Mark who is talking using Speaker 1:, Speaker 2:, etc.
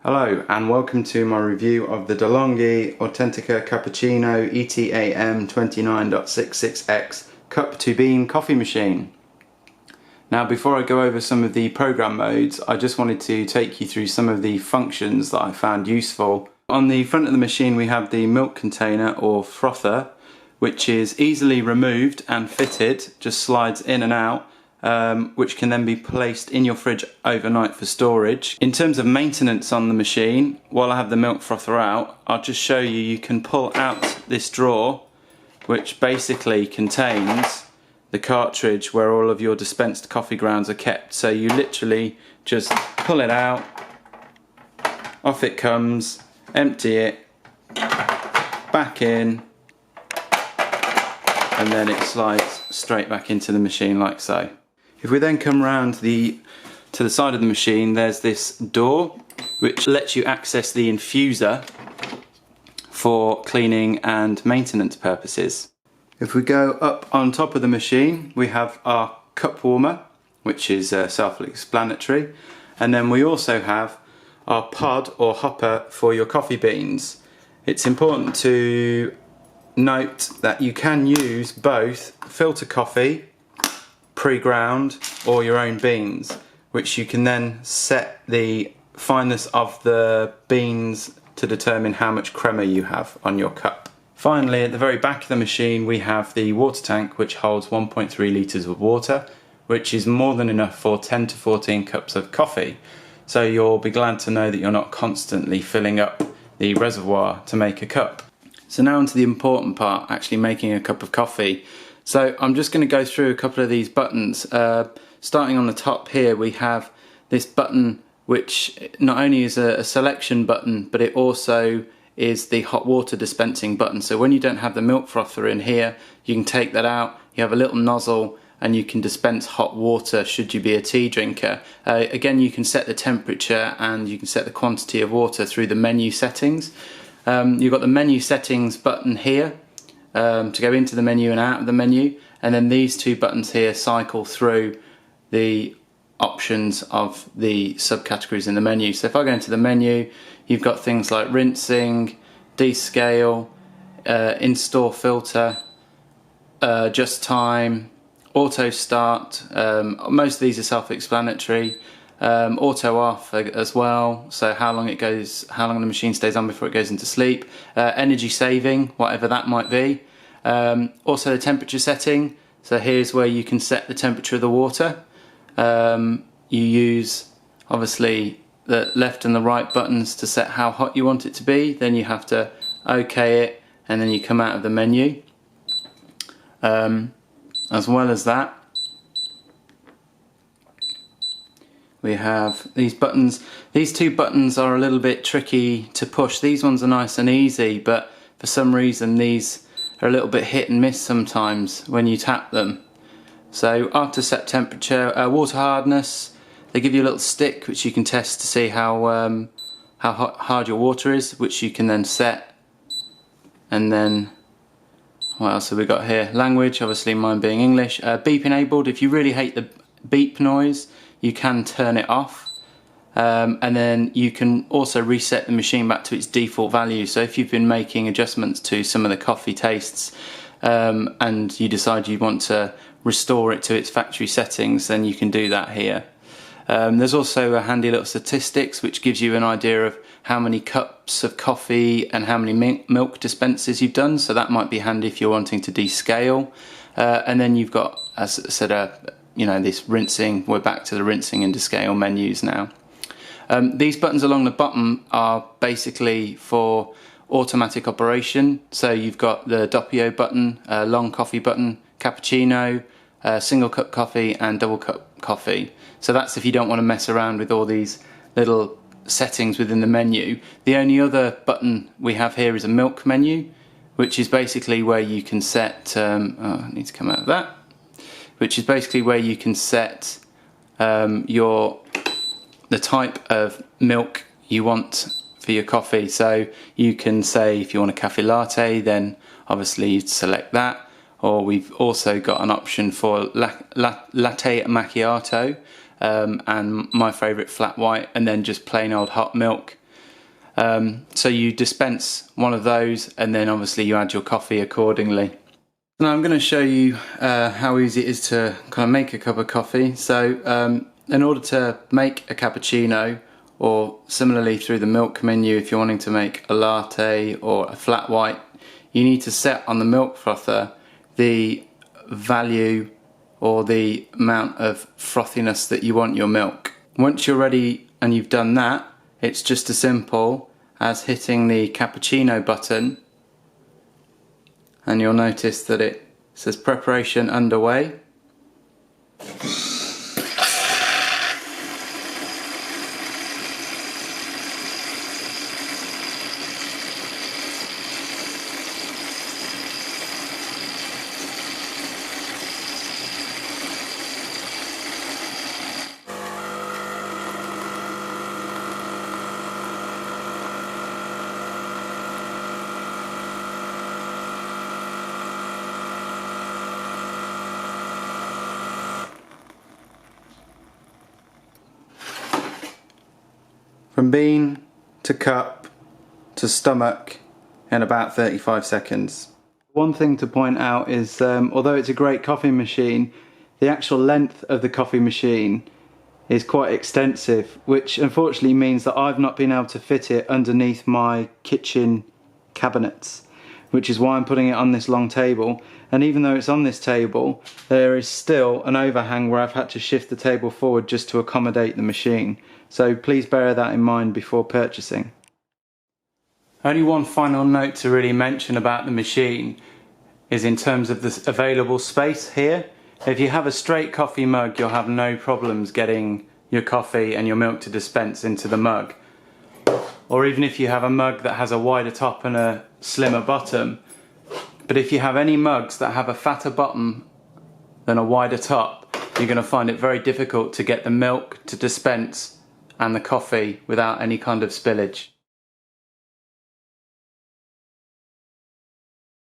Speaker 1: Hello and welcome to my review of the DeLonghi Authentica Cappuccino ETAM29.660 Cup to Bean coffee machine. Now before I go over some of the program modes, I just wanted to take you through some of the functions that I found useful. On the front of the machine we have the milk container or frother, which is easily removed and fitted, just slides in and out. Which can then be placed in your fridge overnight for storage. In terms of maintenance on the machine, while I have the milk frother out, I'll just show you, you can pull out this drawer which basically contains the cartridge where all of your dispensed coffee grounds are kept. So you literally just pull it out, off it comes, empty it, back in, and then it slides straight back into the machine like so. If we then come round to the side of the machine, there's this door which lets you access the infuser for cleaning and maintenance purposes. If we go up on top of the machine, we have our cup warmer, which is self-explanatory, and then we also have our pod or hopper for your coffee beans. It's important to note that you can use both filter coffee, pre-ground, or your own beans, which you can then set the fineness of the beans to determine how much crema you have on your cup. Finally, at the very back of the machine we have the water tank, which holds 1.3 litres of water, which is more than enough for 10 to 14 cups of coffee. So you'll be glad to know that you're not constantly filling up the reservoir to make a cup. So now onto the important part, actually making a cup of coffee. So I'm just going to go through a couple of these buttons. Starting on the top here, we have this button which not only is a selection button, but it also is the hot water dispensing button. So when you don't have the milk frother in here, you can take that out, you have a little nozzle, and you can dispense hot water should you be a tea drinker. Again, you can set the temperature and you can set the quantity of water through the menu settings. You've got the menu settings button here, to go into the menu and out of the menu, and then these two buttons here cycle through the options of the subcategories in the menu. So if I go into the menu, you've got things like rinsing, descale, in-store filter, just time, auto start. Most of these are self-explanatory. Auto off as well, so how long the machine stays on before it goes into sleep. Energy saving, whatever that might be. Also the temperature setting, so here's where you can set the temperature of the water. You use obviously the left and the right buttons to set how hot you want it to be, then you have to OK it, and then you come out of the menu. As well as that, we have these buttons. These two buttons are a little bit tricky to push. These ones are nice and easy, but for some reason these are a little bit hit and miss sometimes when you tap them. So after set temperature, water hardness, they give you a little stick which you can test to see how hard your water is, which you can then set. And then what else have we got here? Language, obviously mine being English. Beep enabled. If you really hate the beep noise, you can turn it off, and then you can also reset the machine back to its default value. So if you've been making adjustments to some of the coffee tastes and you decide you want to restore it to its factory settings, then you can do that here. There's also a handy little statistics which gives you an idea of how many cups of coffee and how many milk dispensers you've done, so that might be handy if you're wanting to descale. And then you've got, as I said, this rinsing. We're back to the rinsing and descale menus now. These buttons along the bottom are basically for automatic operation. So you've got the doppio button, long coffee button, cappuccino, single cup coffee and double cup coffee. So that's if you don't want to mess around with all these little settings within the menu. The only other button we have here is a milk menu, which is basically where you can set, I need to come out of that, which is basically where you can set the type of milk you want for your coffee. So you can say if you want a cafe latte, then obviously you'd select that. Or we've also got an option for latte macchiato, and my favourite flat white, and then just plain old hot milk. So you dispense one of those and then obviously you add your coffee accordingly. Now I'm going to show you how easy it is to kind of make a cup of coffee. So in order to make a cappuccino, or similarly through the milk menu if you're wanting to make a latte or a flat white, you need to set on the milk frother the value or the amount of frothiness that you want your milk. Once you're ready and you've done that, it's just as simple as hitting the cappuccino button, and you'll notice that it says preparation underway. From bean to cup to stomach in about 35 seconds. One thing to point out is although it's a great coffee machine, the actual length of the coffee machine is quite extensive, which unfortunately means that I've not been able to fit it underneath my kitchen cabinets, which is why I'm putting it on this long table. And even though it's on this table, there is still an overhang where I've had to shift the table forward just to accommodate the machine. So please bear that in mind before purchasing. Only one final note to really mention about the machine is in terms of the available space here. If you have a straight coffee mug, you'll have no problems getting your coffee and your milk to dispense into the mug. Or even if you have a mug that has a wider top and a slimmer bottom. But if you have any mugs that have a fatter bottom than a wider top, you're going to find it very difficult to get the milk to dispense and the coffee without any kind of spillage.